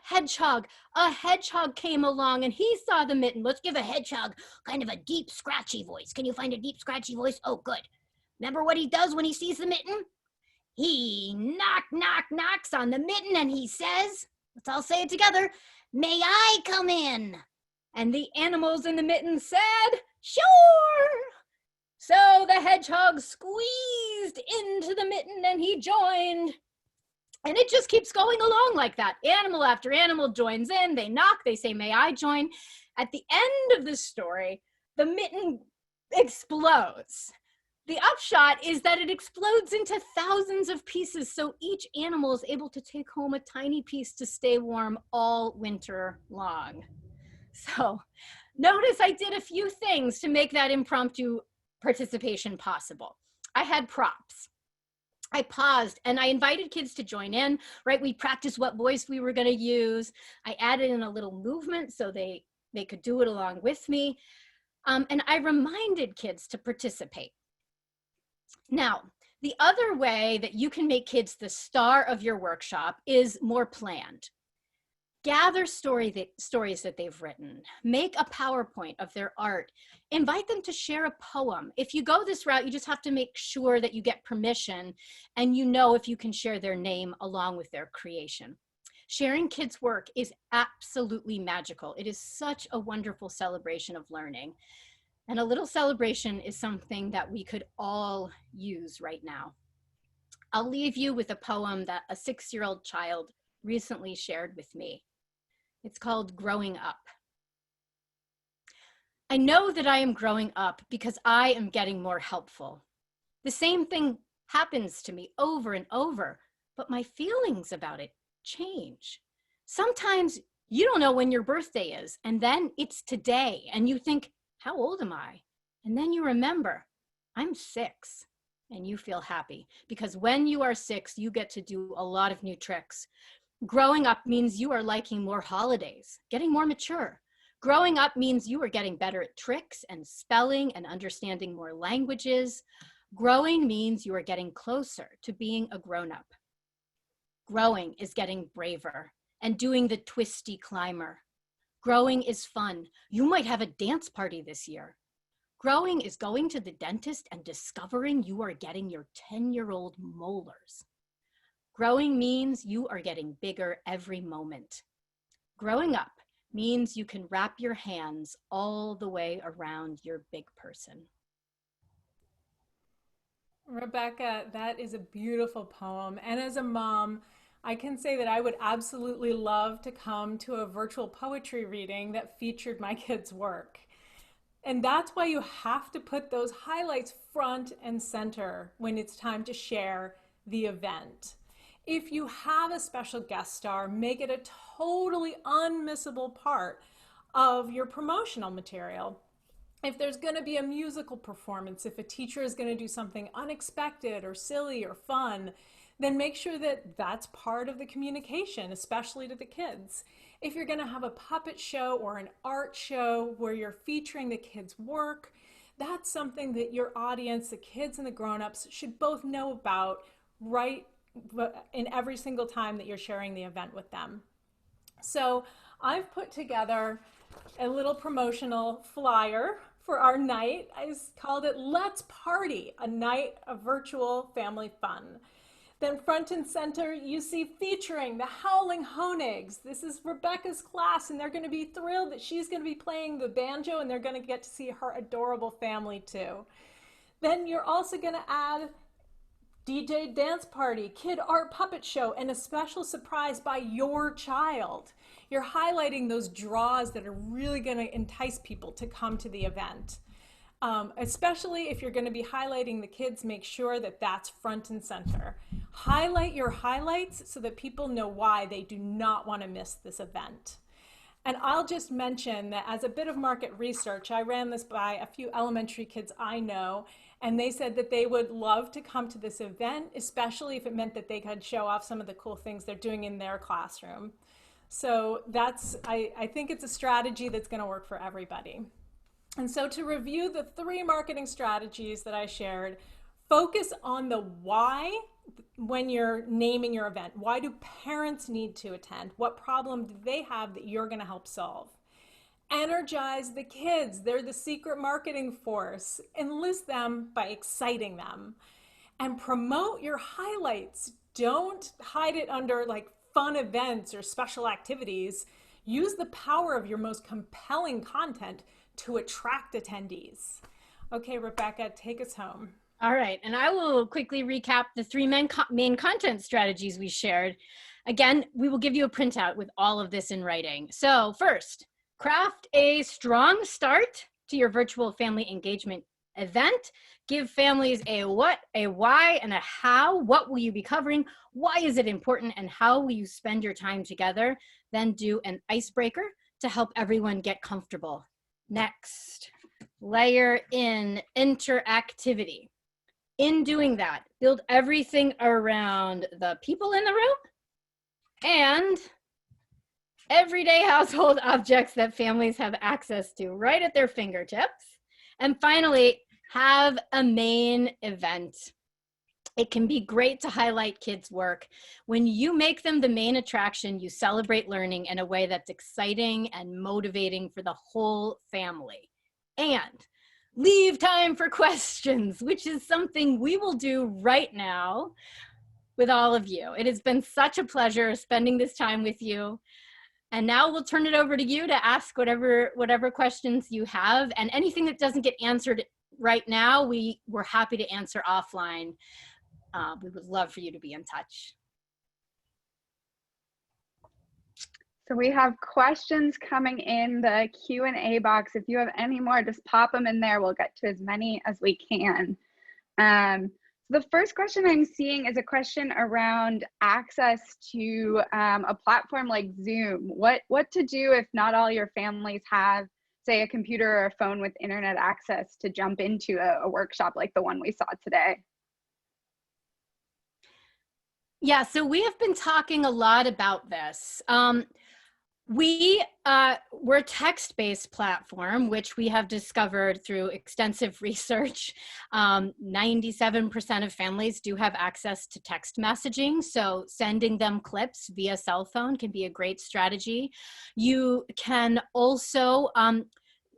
hedgehog. A hedgehog came along and he saw the mitten. Let's give a hedgehog kind of a deep, scratchy voice. Can you find a deep, scratchy voice? Oh, good. Remember what he does when he sees the mitten? He knocks on the mitten and he says, let's all say it together, "May I come in?" And the animals in the mitten said, "Sure." So the hedgehog squeezed into the mitten and he joined. And it just keeps going along like that. Animal after animal joins in, they knock, they say, "May I join?" At the end of the story, the mitten explodes. The upshot is that it explodes into thousands of pieces, so each animal is able to take home a tiny piece to stay warm all winter long. So notice I did a few things to make that impromptu participation possible. I had props. I paused and I invited kids to join in, right? We practiced what voice we were gonna use. I added in a little movement so they could do it along with me. And I reminded kids to participate. Now, The other way that you can make kids the star of your workshop is more planned. Gather stories that they've written. Make a PowerPoint of their art. Invite them to share a poem. If you go this route, you just have to make sure that you get permission and you know if you can share their name along with their creation. Sharing kids' work is absolutely magical. It is such a wonderful celebration of learning. And a little celebration is something that we could all use right now. I'll leave you with a poem that a 6-year-old child recently shared with me. It's called Growing Up. I know that I am growing up because I am getting more helpful. The same thing happens to me over and over, but my feelings about it change. Sometimes you don't know when your birthday is, and then it's today, and you think, how old am I? And then you remember, I'm 6, and you feel happy because when you are 6, you get to do a lot of new tricks. Growing up means you are liking more holidays, getting more mature. Growing up means you are getting better at tricks and spelling and understanding more languages. Growing means you are getting closer to being a grown-up. Growing is getting braver and doing the twisty climber. Growing is fun. You might have a dance party this year. Growing is going to the dentist and discovering you are getting your 10-year-old molars. Growing means you are getting bigger every moment. Growing up means you can wrap your hands all the way around your big person. Rebecca, that is a beautiful poem. And as a mom, I can say that I would absolutely love to come to a virtual poetry reading that featured my kids' work. And that's why you have to put those highlights front and center when it's time to share the event. If you have a special guest star, make it a totally unmissable part of your promotional material. If there's going to be a musical performance, if a teacher is going to do something unexpected or silly or fun, then make sure that that's part of the communication, especially to the kids. If you're going to have a puppet show or an art show where you're featuring the kids' work, that's something that your audience, the kids and the grown-ups, should both know about right in every single time that you're sharing the event with them. So I've put together a little promotional flyer for our night. I called it Let's Party, a night of virtual family fun. Then front and center, you see featuring the Howling Honigs. This is Rebecca's class, and they're going to be thrilled that she's going to be playing the banjo, and they're going to get to see her adorable family too. Then you're also going to add DJ dance party, kid art puppet show, and a special surprise by your child. You're highlighting those draws that are really going to entice people to come to the event. Especially if you're going to be highlighting the kids, make sure that that's front and center. Highlight your highlights so that people know why they do not want to miss this event. And I'll just mention that as a bit of market research, I ran this by a few elementary kids I know, and they said that they would love to come to this event, especially if it meant that they could show off some of the cool things they're doing in their classroom. So that's, I think it's a strategy that's going to work for everybody. And so to review the 3 marketing strategies that I shared, focus on the why when you're naming your event. Why do parents need to attend? What problem do they have that you're going to help solve? Energize the kids. They're the secret marketing force. Enlist them by exciting them. And promote your highlights. Don't hide it under like fun events or special activities. Use the power of your most compelling content to attract attendees. Okay, Rebecca, take us home. All right, and I will quickly recap the 3 main content strategies we shared. Again, we will give you a printout with all of this in writing. So first, craft a strong start to your virtual family engagement event. Give families a what, a why, and a how. What will you be covering? Why is it important? And how will you spend your time together? Then do an icebreaker to help everyone get comfortable. Next, layer in interactivity. In doing that, build everything around the people in the room and everyday household objects that families have access to right at their fingertips. And finally, have a main event. It can be great to highlight kids' work. When you make them the main attraction, you celebrate learning in a way that's exciting and motivating for the whole family. And leave time for questions, which is something we will do right now with all of you. It has been such a pleasure spending this time with you. And now we'll turn it over to you to ask whatever questions you have, and anything that doesn't get answered right now, we're happy to answer offline. We would love for you to be in touch. So we have questions coming in the Q&A box. If you have any more, just pop them in there. We'll get to as many as we can. The first question I'm seeing is a question around access to a platform like Zoom. What to do if not all your families have, say, a computer or a phone with internet access to jump into a workshop like the one we saw today? Yeah, so we have been talking a lot about this. We're a text-based platform, which we have discovered through extensive research. 97% of families do have access to text messaging, so sending them clips via cell phone can be a great strategy. You can also,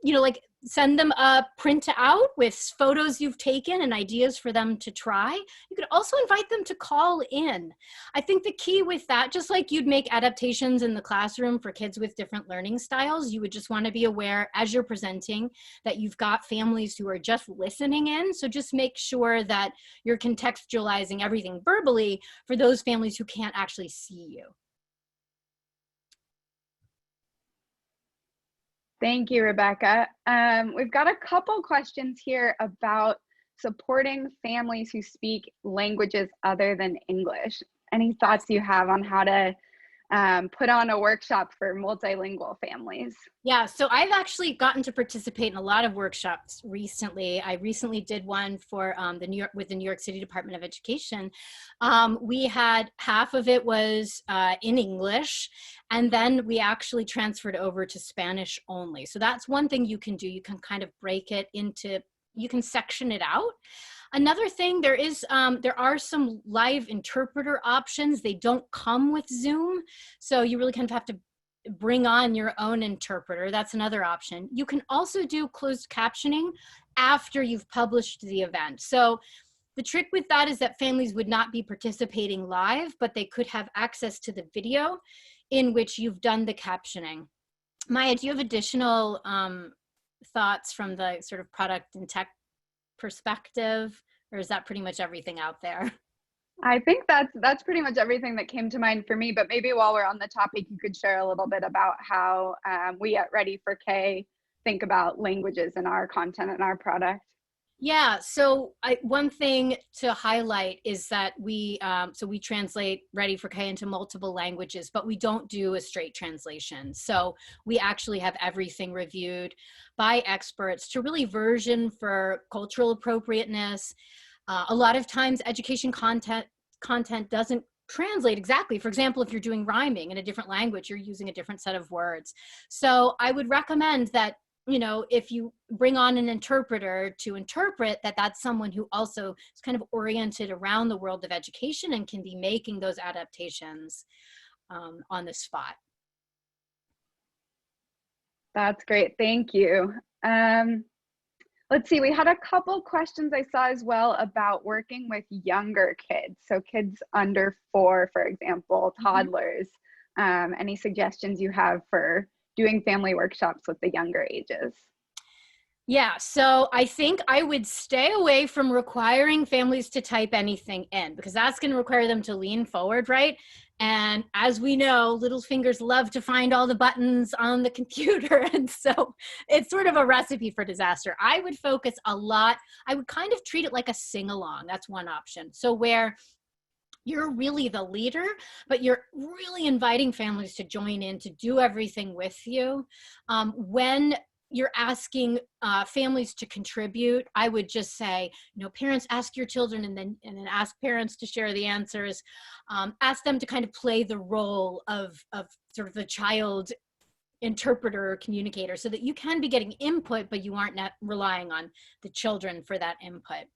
like send them a printout with photos you've taken and ideas for them to try. You could also invite them to call in. I think the key with that, just like you'd make adaptations in the classroom for kids with different learning styles, you would just want to be aware as you're presenting that you've got families who are just listening in. So just make sure that you're contextualizing everything verbally for those families who can't actually see you. Thank you, Rebecca. We've got a couple questions here about supporting families who speak languages other than English. Any thoughts you have on how to put on a workshop for multilingual families? Yeah, so I've actually gotten to participate in a lot of workshops recently. I recently did one for the New York City Department of Education. We had half of it was in English, and then we actually transferred over to Spanish only. So that's one thing you can do. You can kind of break it into, you can section it out. Another thing, there are some live interpreter options. They don't come with Zoom, so you really kind of have to bring on your own interpreter. That's another option. You can also do closed captioning after you've published the event. So the trick with that is that families would not be participating live, but they could have access to the video in which you've done the captioning. Maya, do you have additional thoughts from the sort of product and tech perspective, or is that pretty much everything out there? I think that's pretty much everything that came to mind for me, but maybe while we're on the topic, you could share a little bit about how we at Ready for K think about languages in our content and our product. Yeah, so one thing to highlight is that we translate Ready for K into multiple languages, but we don't do a straight translation. So we actually have everything reviewed by experts to really version for cultural appropriateness. A lot of times education content doesn't translate exactly. For example, if you're doing rhyming in a different language, you're using a different set of words. So I would recommend that, if you bring on an interpreter to interpret, that's someone who also is kind of oriented around the world of education and can be making those adaptations on the spot. That's great. Thank you. Let's see, we had a couple questions I saw as well about working with younger kids. So kids under 4, for example, toddlers. Any suggestions you have for doing family workshops with the younger ages? Yeah, so I think I would stay away from requiring families to type anything in, because that's going to require them to lean forward, right? And as we know, little fingers love to find all the buttons on the computer. And so it's sort of a recipe for disaster. I would focus a lot. I would kind of treat it like a sing-along. That's one option. So where you're really the leader, but you're really inviting families to join in, to do everything with you. When you're asking families to contribute, I would just say, parents, ask your children, and then ask parents to share the answers. Ask them to kind of play the role of sort of the child interpreter or communicator, so that you can be getting input, but you aren't relying on the children for that input.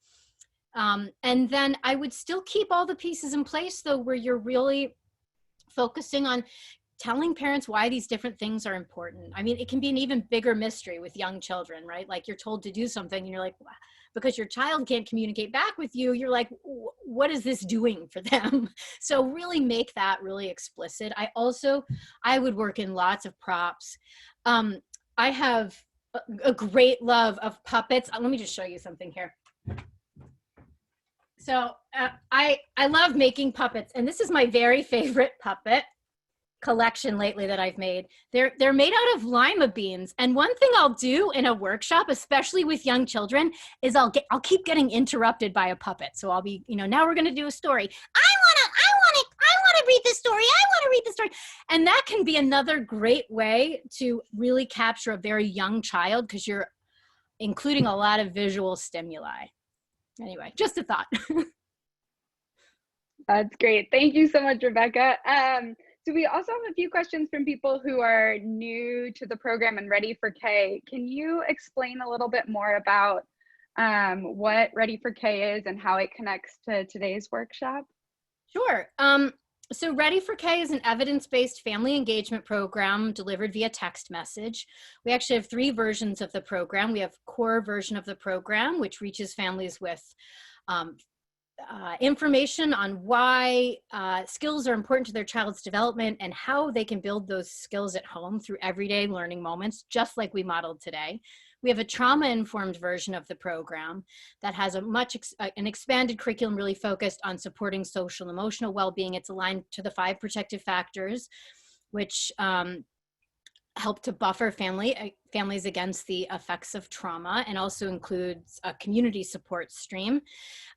And then I would still keep all the pieces in place, though, where you're really focusing on telling parents why these different things are important. I mean, it can be an even bigger mystery with young children, right? Like you're told to do something and you're like, wow, because your child can't communicate back with you, you're like, what is this doing for them? So really make that really explicit. I would work in lots of props. I have a great love of puppets. Let me just show you something here. So I love making puppets, and this is my very favorite puppet collection lately that I've made. They're made out of lima beans. And one thing I'll do in a workshop, especially with young children, is I'll keep getting interrupted by a puppet. So I'll be, now we're going to do a story. I want to read this story. I want to read the story. And that can be another great way to really capture a very young child, because you're including a lot of visual stimuli. Anyway, just a thought. That's great. Thank you so much, Rebecca. So we also have a few questions from people who are new to the program and Ready for K. Can you explain a little bit more about what Ready for K is and how it connects to today's workshop? Sure. So Ready for K is an evidence-based family engagement program delivered via text message. We actually have 3 versions of the program. We have core version of the program, which reaches families with information on why skills are important to their child's development and how they can build those skills at home through everyday learning moments, just like we modeled today. We have a trauma-informed version of the program that has an expanded curriculum really focused on supporting social and emotional well-being. It's aligned to the 5 protective factors, which help to buffer families against the effects of trauma, and also includes a community support stream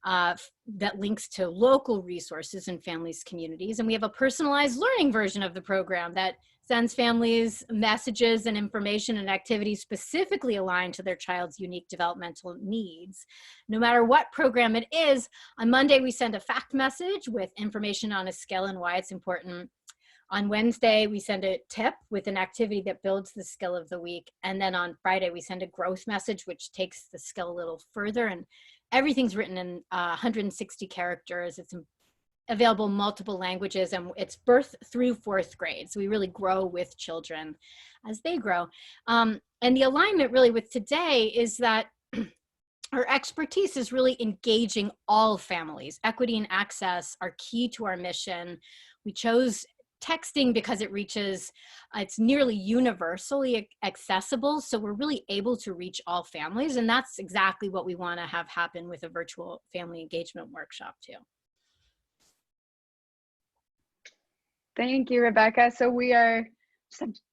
that links to local resources in families' communities. And we have a personalized learning version of the program that sends families messages and information and activities specifically aligned to their child's unique developmental needs. No matter what program it is, on Monday we send a fact message with information on a skill and why it's important. On Wednesday, we send a tip with an activity that builds the skill of the week. And then on Friday, we send a growth message, which takes the skill a little further. And everything's written in 160 characters. It's available in multiple languages, and it's birth through 4th grade. So we really grow with children as they grow. And the alignment really with today is that our expertise is really engaging all families. Equity and access are key to our mission. We chose texting because it's nearly universally accessible. So we're really able to reach all families. And that's exactly what we want to have happen with a virtual family engagement workshop too. Thank you, Rebecca. So we are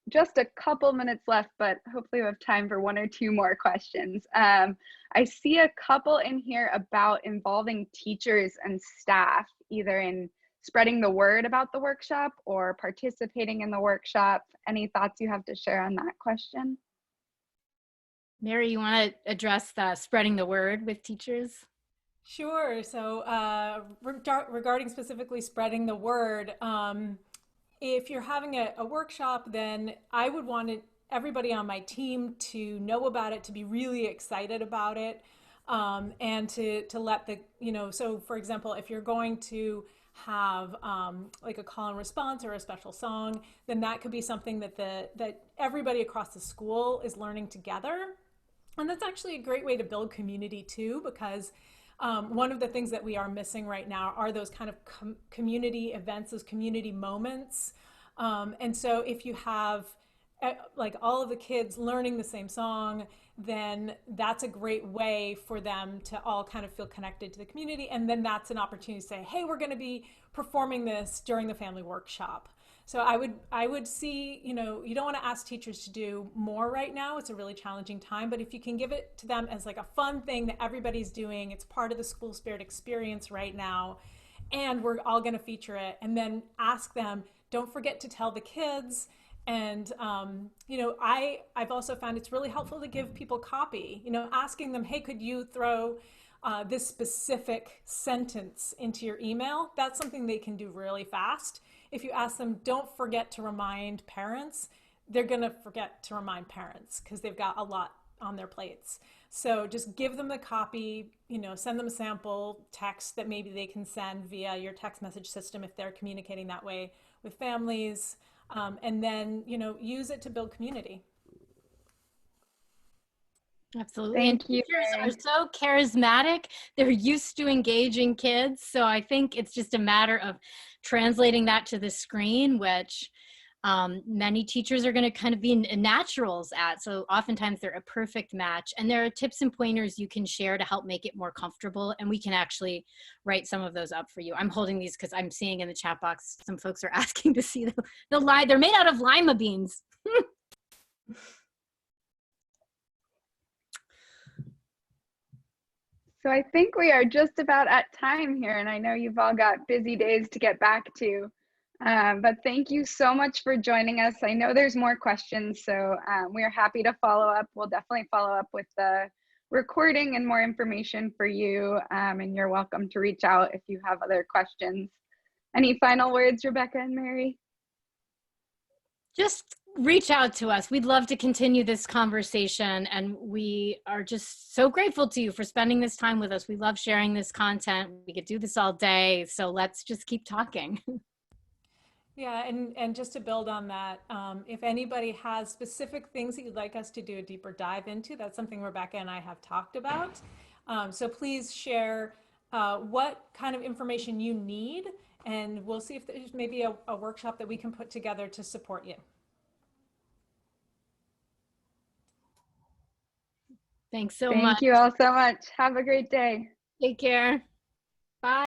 just a couple minutes left, but hopefully we have time for 1 or 2 more questions. I see a couple in here about involving teachers and staff, either in spreading the word about the workshop or participating in the workshop. Any thoughts you have to share on that question? Mary, you want to address the spreading the word with teachers? Sure. So regarding specifically spreading the word, if you're having a workshop, then I would want everybody on my team to know about it, to be really excited about it, and to let so for example, if you're going to have like a call and response or a special song, then that could be something that everybody across the school is learning together. And that's actually a great way to build community too, because one of the things that we are missing right now are those kind of community events, those community moments. And so if you have like all of the kids learning the same song, then that's a great way for them to all kind of feel connected to the community. And then that's an opportunity to say, hey, we're going to be performing this during the family workshop. So I would see, you don't want to ask teachers to do more right now. It's a really challenging time, but if you can give it to them as like a fun thing that everybody's doing, it's part of the school spirit experience right now, and we're all going to feature it, and then ask them, don't forget to tell the kids. And, I've also found it's really helpful to give people copy, asking them, hey, could you throw this specific sentence into your email? That's something they can do really fast. If you ask them, don't forget to remind parents, they're going to forget to remind parents because they've got a lot on their plates. So just give them the copy, send them a sample text that maybe they can send via your text message system if they're communicating that way with families, and then, use it to build community. Absolutely. And Thank you, teachers are Mary. so charismatic. They're used to engaging kids. So I think it's just a matter of translating that to the screen, which many teachers are going to kind of be naturals at. So oftentimes they're a perfect match. And there are tips and pointers you can share to help make it more comfortable. And we can actually write some of those up for you. I'm holding these because I'm seeing in the chat box, some folks are asking to see the lime. They're made out of lima beans. So I think we are just about at time here, and I know you've all got busy days to get back to. But thank you so much for joining us. I know there's more questions, so we are happy to follow up. We'll definitely follow up with the recording and more information for you, and you're welcome to reach out if you have other questions. Any final words, Rebecca and Mary? Just reach out to us. We'd love to continue this conversation, and we are just so grateful to you for spending this time with us. We love sharing this content. We could do this all day, so let's just keep talking. Yeah, and just to build on that, if anybody has specific things that you'd like us to do a deeper dive into, that's something Rebecca and I have talked about. So please share what kind of information you need, and we'll see if there's maybe a workshop that we can put together to support you. Thanks so much. Thank you all so much. Have a great day. Take care. Bye.